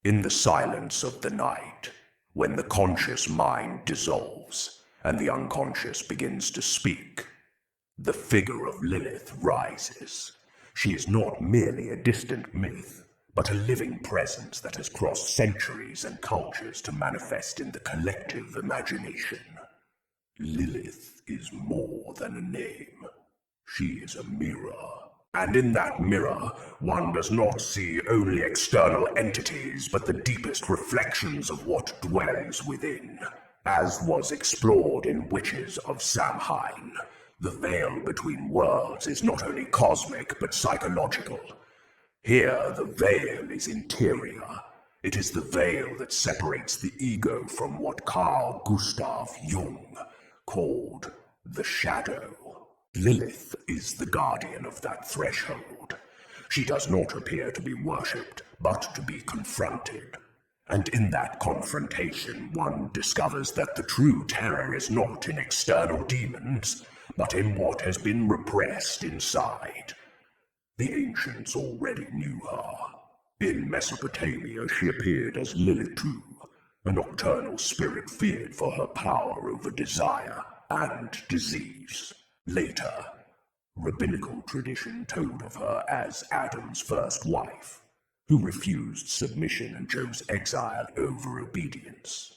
In the silence of the night, when the conscious mind dissolves and the unconscious begins to speak, the figure of Lilith rises. She is not merely a distant myth, but a living presence that has crossed centuries and cultures to manifest in the collective imagination. Lilith is more than a name. She is a mirror. And in that mirror, one does not see only external entities, but the deepest reflections of what dwells within. As was explored in Witches of Samhain, the veil between worlds is not only cosmic, but psychological. Here, the veil is interior. It is the veil that separates the ego from what Carl Gustav Jung called the shadow. Lilith is the guardian of that threshold. She does not appear to be worshipped, but to be confronted. And in that confrontation, one discovers that the true terror is not in external demons, but in what has been repressed inside. The ancients already knew her. In Mesopotamia, she appeared as Lilith too, a nocturnal spirit feared for her power over desire and disease. Later, rabbinical tradition told of her as Adam's first wife, who refused submission and chose exile over obedience.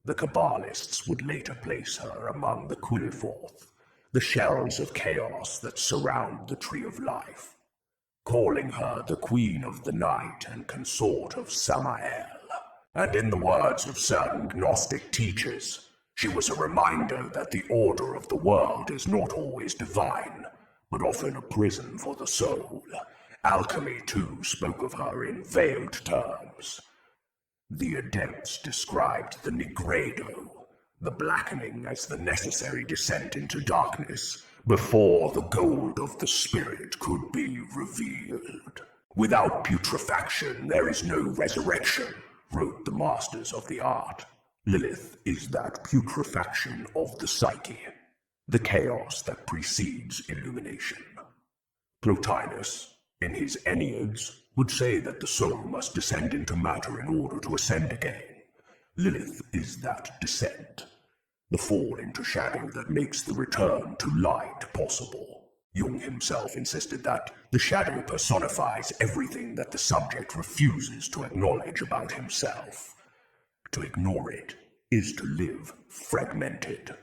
The Kabbalists would later place her among the Quiliforth, the shells of chaos that surround the Tree of Life, calling her the Queen of the Night and consort of Samael. And in the words of certain Gnostic teachers, she was a reminder that the order of the world is not always divine, but often a prison for the soul. Alchemy, too, spoke of her in veiled terms. The adepts described the Nigredo, the blackening as the necessary descent into darkness, before the gold of the spirit could be revealed. Without putrefaction, there is no resurrection, wrote the masters of the art. Lilith is that putrefaction of the psyche, the chaos that precedes illumination. Plotinus, in his Enneads, would say that the soul must descend into matter in order to ascend again. Lilith is that descent, the fall into shadow that makes the return to light possible. Jung himself insisted that the shadow personifies everything that the subject refuses to acknowledge about himself. To ignore it is to live fragmented.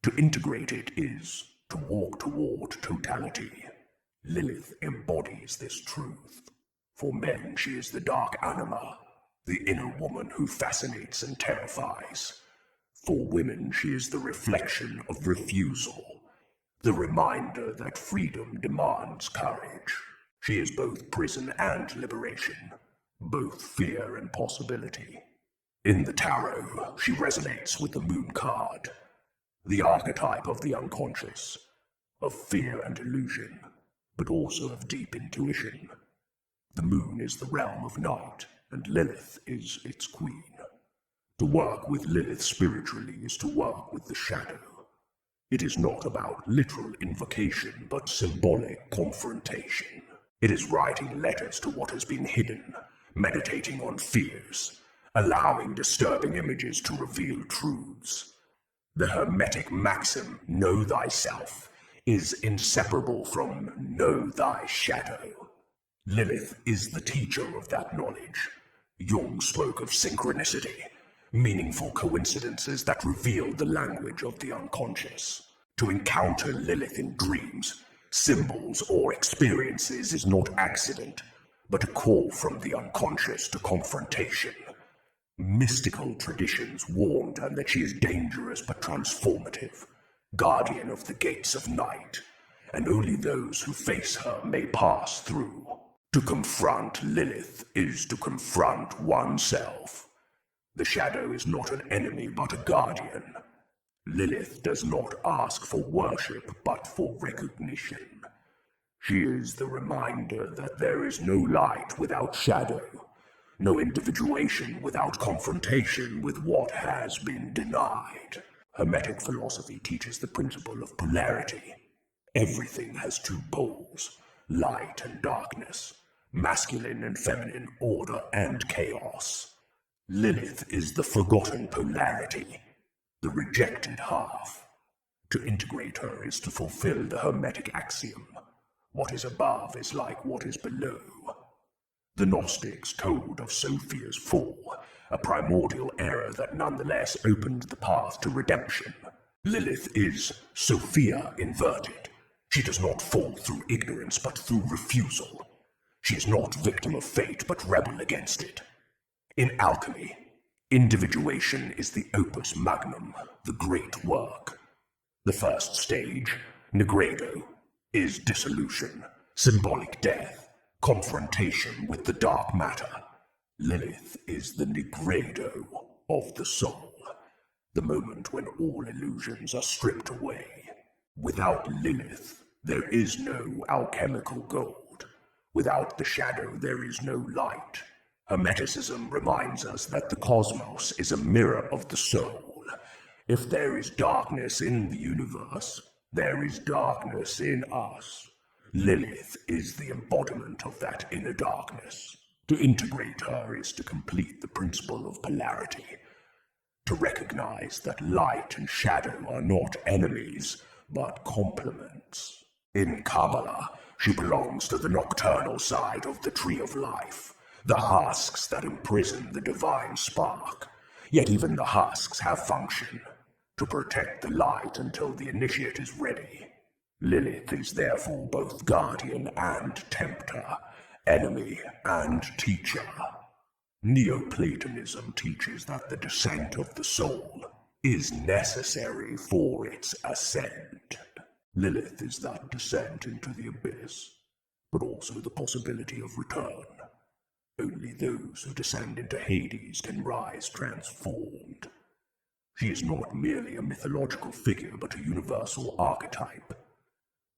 To integrate it is to walk toward totality. Lilith embodies this truth. For men, she is the dark anima, the inner woman who fascinates and terrifies. For women, she is the reflection of refusal, the reminder that freedom demands courage. She is both prison and liberation, both fear and possibility. In the tarot, she resonates with the moon card, the archetype of the unconscious, of fear and illusion, but also of deep intuition. The moon is the realm of night, and Lilith is its queen. To work with Lilith spiritually is to work with the shadow. It is not about literal invocation, but symbolic confrontation. It is writing letters to what has been hidden, meditating on fears, allowing disturbing images to reveal truths. The hermetic maxim, know thyself, is inseparable from know thy shadow. Lilith is the teacher of that knowledge. Jung spoke of synchronicity, meaningful coincidences that reveal the language of the unconscious. To encounter Lilith in dreams, symbols, or experiences is not accident, but a call from the unconscious to confrontation. Mystical traditions warned her that she is dangerous but transformative, guardian of the gates of night, and only those who face her may pass through. To confront Lilith is to confront oneself. The shadow is not an enemy but a guardian. Lilith does not ask for worship but for recognition. She is the reminder that there is no light without shadow, no individuation without confrontation with what has been denied. Hermetic philosophy teaches the principle of polarity. Everything has two poles, light and darkness, masculine and feminine order and chaos. Lilith is the forgotten polarity, the rejected half. To integrate her is to fulfill the hermetic axiom: what is above is like what is below. The Gnostics told of Sophia's fall, a primordial error that nonetheless opened the path to redemption. Lilith is Sophia inverted. She does not fall through ignorance but through refusal. She is not victim of fate but rebel against it. In alchemy, individuation is the opus magnum, the great work. The first stage, Nigredo, is dissolution, symbolic death, confrontation with the dark matter. Lilith is the Nigredo of the soul, the moment when all illusions are stripped away. Without Lilith, there is no alchemical gold. Without the shadow, there is no light. Hermeticism reminds us that the cosmos is a mirror of the soul. If there is darkness in the universe, there is darkness in us. Lilith is the embodiment of that inner darkness. To integrate her is to complete the principle of polarity, to recognize that light and shadow are not enemies, but complements. In Kabbalah, she belongs to the nocturnal side of the tree of life, the husks that imprison the divine spark. Yet even the husks have function, to protect the light until the initiate is ready. Lilith is therefore both guardian and tempter, enemy and teacher. Neoplatonism teaches that the descent of the soul is necessary for its ascent. Lilith is that descent into the abyss, but also the possibility of return. Only those who descend into Hades can rise transformed. She is not merely a mythological figure, but a universal archetype.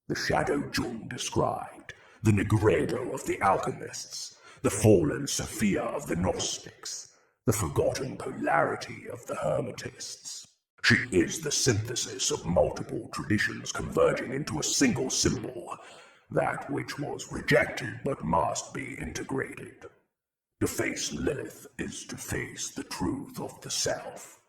The shadow Jung described, the Nigredo of the alchemists, the fallen Sophia of the Gnostics, the forgotten polarity of the Hermetists. She is the synthesis of multiple traditions converging into a single symbol, that which was rejected but must be integrated. To face Lilith is to face the truth of the self.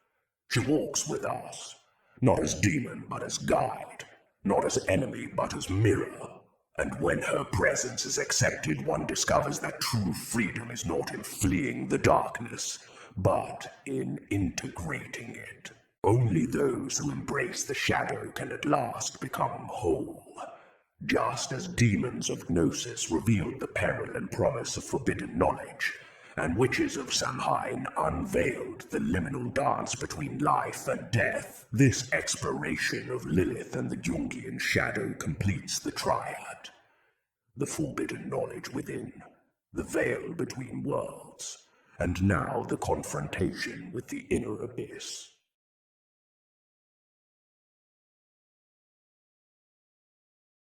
She walks with us, not as demon but as guide, not as enemy but as mirror. And when her presence is accepted, one discovers that true freedom is not in fleeing the darkness, but in integrating it. Only those who embrace the shadow can at last become whole. Just as demons of Gnosis revealed the peril and promise of forbidden knowledge, and witches of Samhain unveiled the liminal dance between life and death, this exploration of Lilith and the Jungian shadow completes the triad. The forbidden knowledge within, the veil between worlds, and now the confrontation with the inner abyss.